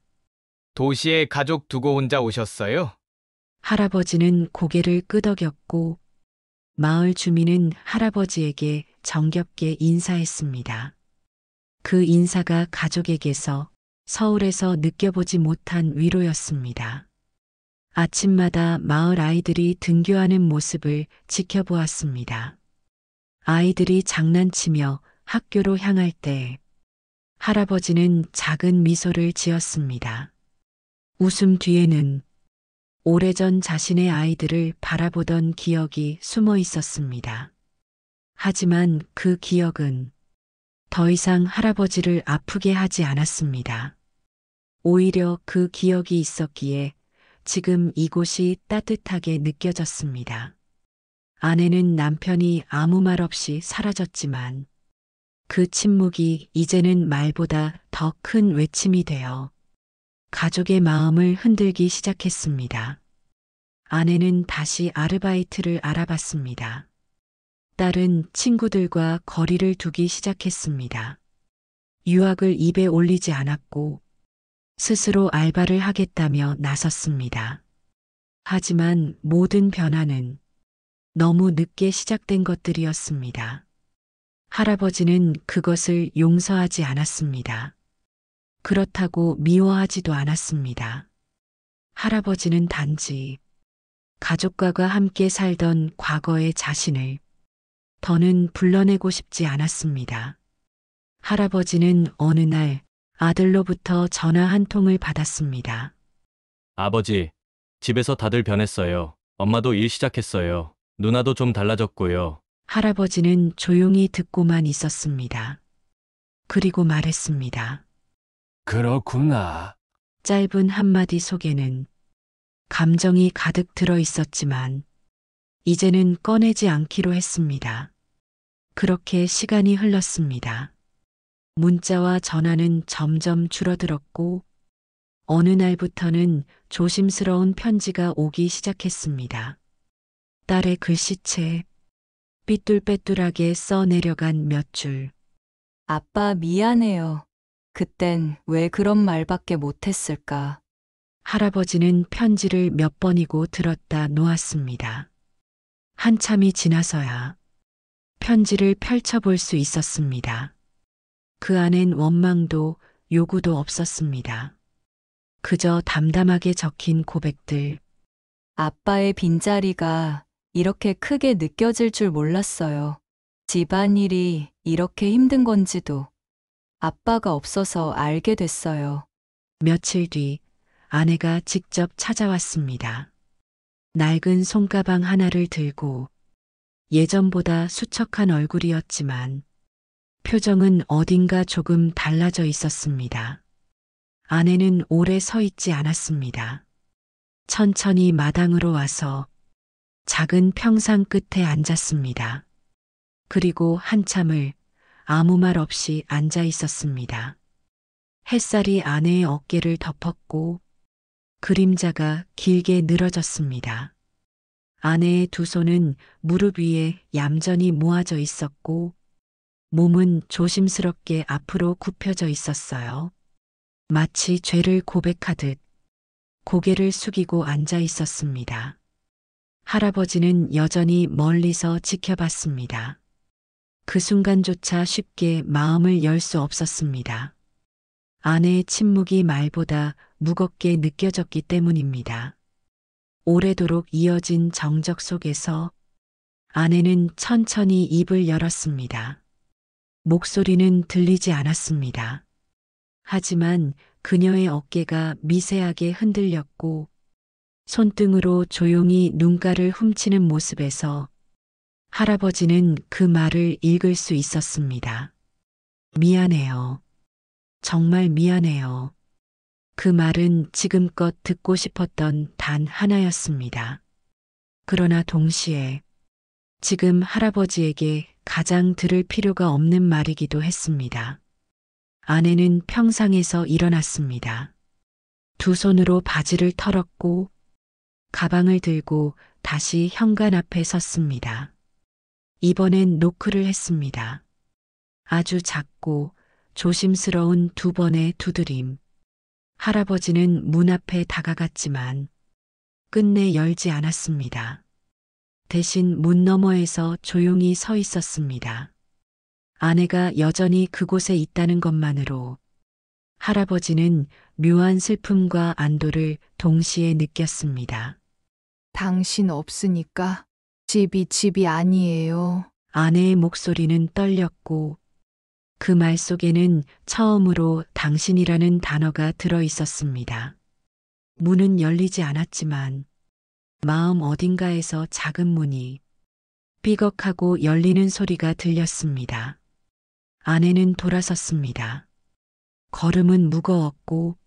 도시에 가족 두고 혼자 오셨어요? 할아버지는 고개를 끄덕였고 마을 주민은 할아버지에게 정겹게 인사했습니다. 그 인사가 가족에게서 서울에서 느껴보지 못한 위로였습니다. 아침마다 마을 아이들이 등교하는 모습을 지켜보았습니다. 아이들이 장난치며 학교로 향할 때 할아버지는 작은 미소를 지었습니다. 웃음 뒤에는 오래전 자신의 아이들을 바라보던 기억이 숨어 있었습니다. 하지만 그 기억은 더 이상 할아버지를 아프게 하지 않았습니다. 오히려 그 기억이 있었기에 지금 이곳이 따뜻하게 느껴졌습니다. 아내는 남편이 아무 말 없이 사라졌지만 그 침묵이 이제는 말보다 더 큰 외침이 되어 가족의 마음을 흔들기 시작했습니다. 아내는 다시 아르바이트를 알아봤습니다. 딸은 친구들과 거리를 두기 시작했습니다. 유학을 입에 올리지 않았고 스스로 알바를 하겠다며 나섰습니다. 하지만 모든 변화는 너무 늦게 시작된 것들이었습니다. 할아버지는 그것을 용서하지 않았습니다. 그렇다고 미워하지도 않았습니다. 할아버지는 단지 가족과가 함께 살던 과거의 자신을 더는 불러내고 싶지 않았습니다. 할아버지는 어느 날 아들로부터 전화 한 통을 받았습니다. 아버지, 집에서 다들 변했어요. 엄마도 일 시작했어요. 누나도 좀 달라졌고요. 할아버지는 조용히 듣고만 있었습니다. 그리고 말했습니다. 그렇구나. 짧은 한마디 속에는 감정이 가득 들어 있었지만 이제는 꺼내지 않기로 했습니다. 그렇게 시간이 흘렀습니다. 문자와 전화는 점점 줄어들었고 어느 날부터는 조심스러운 편지가 오기 시작했습니다. 딸의 글씨체, 삐뚤빼뚤하게 써 내려간 몇 줄. 아빠 미안해요. 그땐 왜 그런 말밖에 못했을까? 할아버지는 편지를 몇 번이고 들었다 놓았습니다. 한참이 지나서야 편지를 펼쳐볼 수 있었습니다. 그 안엔 원망도 요구도 없었습니다. 그저 담담하게 적힌 고백들. 아빠의 빈자리가 이렇게 크게 느껴질 줄 몰랐어요. 집안일이 이렇게 힘든 건지도 아빠가 없어서 알게 됐어요. 며칠 뒤 아내가 직접 찾아왔습니다. 낡은 손가방 하나를 들고 예전보다 수척한 얼굴이었지만 표정은 어딘가 조금 달라져 있었습니다. 아내는 오래 서 있지 않았습니다. 천천히 마당으로 와서 작은 평상 끝에 앉았습니다. 그리고 한참을 아무 말 없이 앉아 있었습니다. 햇살이 아내의 어깨를 덮었고 그림자가 길게 늘어졌습니다. 아내의 두 손은 무릎 위에 얌전히 모아져 있었고 몸은 조심스럽게 앞으로 굽혀져 있었어요. 마치 죄를 고백하듯 고개를 숙이고 앉아 있었습니다. 할아버지는 여전히 멀리서 지켜봤습니다. 그 순간조차 쉽게 마음을 열 수 없었습니다. 아내의 침묵이 말보다 무겁게 느껴졌기 때문입니다. 오래도록 이어진 정적 속에서 아내는 천천히 입을 열었습니다. 목소리는 들리지 않았습니다. 하지만 그녀의 어깨가 미세하게 흔들렸고 손등으로 조용히 눈가를 훔치는 모습에서 할아버지는 그 말을 읽을 수 있었습니다. 미안해요. 정말 미안해요. 그 말은 지금껏 듣고 싶었던 단 하나였습니다. 그러나 동시에 지금 할아버지에게 가장 들을 필요가 없는 말이기도 했습니다. 아내는 평상에서 일어났습니다. 두 손으로 바지를 털었고 가방을 들고 다시 현관 앞에 섰습니다. 이번엔 노크를 했습니다. 아주 작고 조심스러운 두 번의 두드림. 할아버지는 문 앞에 다가갔지만 끝내 열지 않았습니다. 대신 문 너머에서 조용히 서 있었습니다. 아내가 여전히 그곳에 있다는 것만으로 할아버지는 묘한 슬픔과 안도를 동시에 느꼈습니다. 당신 없으니까 집이 아니에요. 아내의 목소리는 떨렸고 그 말 속에는 처음으로 당신이라는 단어가 들어 있었습니다. 문은 열리지 않았지만 마음 어딘가에서 작은 문이 삐걱하고 열리는 소리가 들렸습니다. 아내는 돌아섰습니다. 걸음은 무거웠고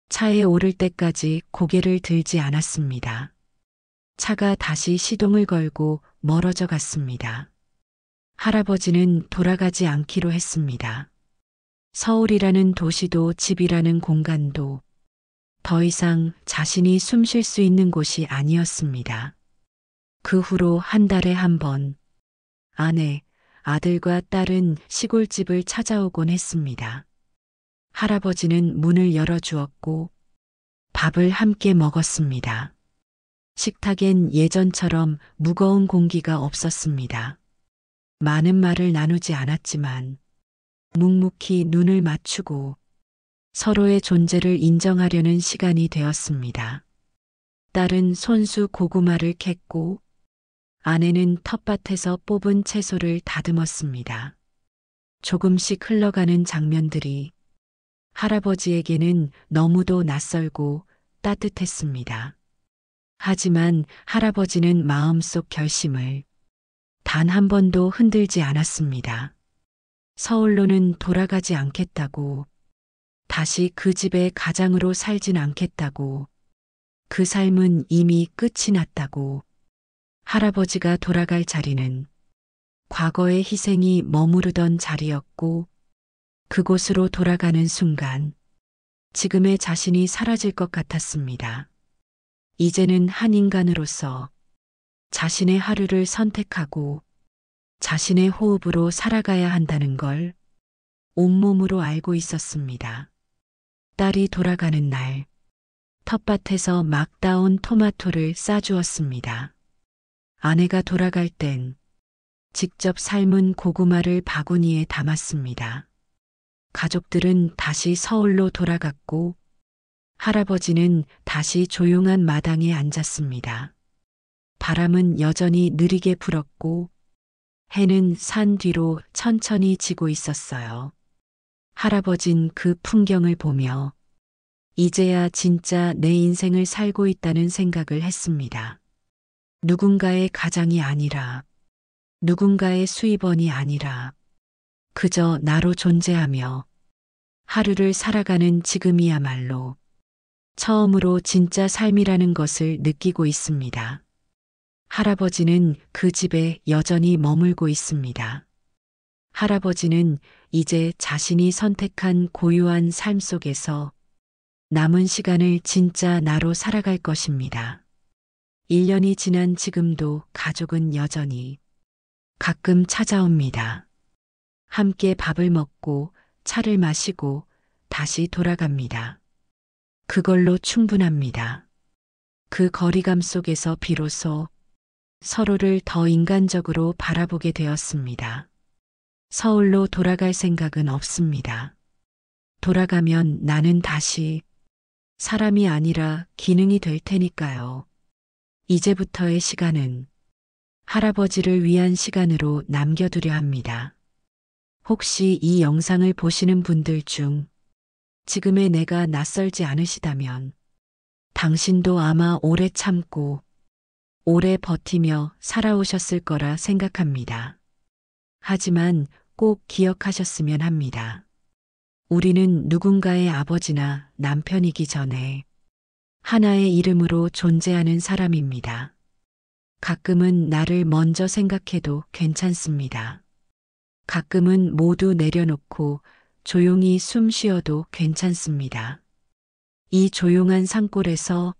차에 오를 때까지 고개를 들지 않았습니다. 차가 다시 시동을 걸고 멀어져 갔습니다. 할아버지는 돌아가지 않기로 했습니다. 서울이라는 도시도 집이라는 공간도 더 이상 자신이 숨 쉴 수 있는 곳이 아니었습니다. 그 후로 한 달에 한 번 아내, 아들과 딸은 시골집을 찾아오곤 했습니다. 할아버지는 문을 열어주었고 밥을 함께 먹었습니다. 식탁엔 예전처럼 무거운 공기가 없었습니다. 많은 말을 나누지 않았지만 묵묵히 눈을 맞추고 서로의 존재를 인정하려는 시간이 되었습니다. 딸은 손수 고구마를 캤고 아내는 텃밭에서 뽑은 채소를 다듬었습니다. 조금씩 흘러가는 장면들이 할아버지에게는 너무도 낯설고 따뜻했습니다. 하지만 할아버지는 마음속 결심을 단 한 번도 흔들지 않았습니다. 서울로는 돌아가지 않겠다고, 다시 그 집의 가장으로 살진 않겠다고, 그 삶은 이미 끝이 났다고, 할아버지가 돌아갈 자리는 과거의 희생이 머무르던 자리였고, 그곳으로 돌아가는 순간 지금의 자신이 사라질 것 같았습니다. 이제는 한 인간으로서 자신의 하루를 선택하고 자신의 호흡으로 살아가야 한다는 걸 온몸으로 알고 있었습니다. 딸이 돌아가는 날, 텃밭에서 막 따온 토마토를 싸주었습니다. 아내가 돌아갈 땐 직접 삶은 고구마를 바구니에 담았습니다. 가족들은 다시 서울로 돌아갔고 할아버지는 다시 조용한 마당에 앉았습니다. 바람은 여전히 느리게 불었고 해는 산 뒤로 천천히 지고 있었어요. 할아버진 그 풍경을 보며 이제야 진짜 내 인생을 살고 있다는 생각을 했습니다. 누군가의 가장이 아니라, 누군가의 수입원이 아니라, 그저 나로 존재하며 하루를 살아가는 지금이야말로 처음으로 진짜 삶이라는 것을 느끼고 있습니다. 할아버지는 그 집에 여전히 머물고 있습니다. 할아버지는 이제 자신이 선택한 고유한 삶 속에서 남은 시간을 진짜 나로 살아갈 것입니다. 1년이 지난 지금도 가족은 여전히 가끔 찾아옵니다. 함께 밥을 먹고 차를 마시고 다시 돌아갑니다. 그걸로 충분합니다. 그 거리감 속에서 비로소 서로를 더 인간적으로 바라보게 되었습니다. 서울로 돌아갈 생각은 없습니다. 돌아가면 나는 다시 사람이 아니라 기능이 될 테니까요. 이제부터의 시간은 할아버지를 위한 시간으로 남겨두려 합니다. 혹시 이 영상을 보시는 분들 중 지금의 내가 낯설지 않으시다면 당신도 아마 오래 참고 오래 버티며 살아오셨을 거라 생각합니다. 하지만 꼭 기억하셨으면 합니다. 우리는 누군가의 아버지나 남편이기 전에 하나의 이름으로 존재하는 사람입니다. 가끔은 나를 먼저 생각해도 괜찮습니다. 가끔은 모두 내려놓고 조용히 숨 쉬어도 괜찮습니다. 이 조용한 산골에서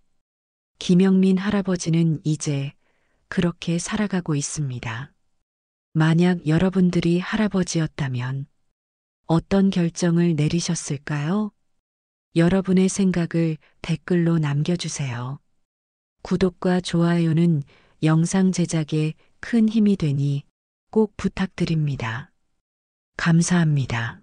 김영민 할아버지는 이제 그렇게 살아가고 있습니다. 만약 여러분들이 할아버지였다면 어떤 결정을 내리셨을까요? 여러분의 생각을 댓글로 남겨주세요. 구독과 좋아요는 영상 제작에 큰 힘이 되니 꼭 부탁드립니다. 감사합니다.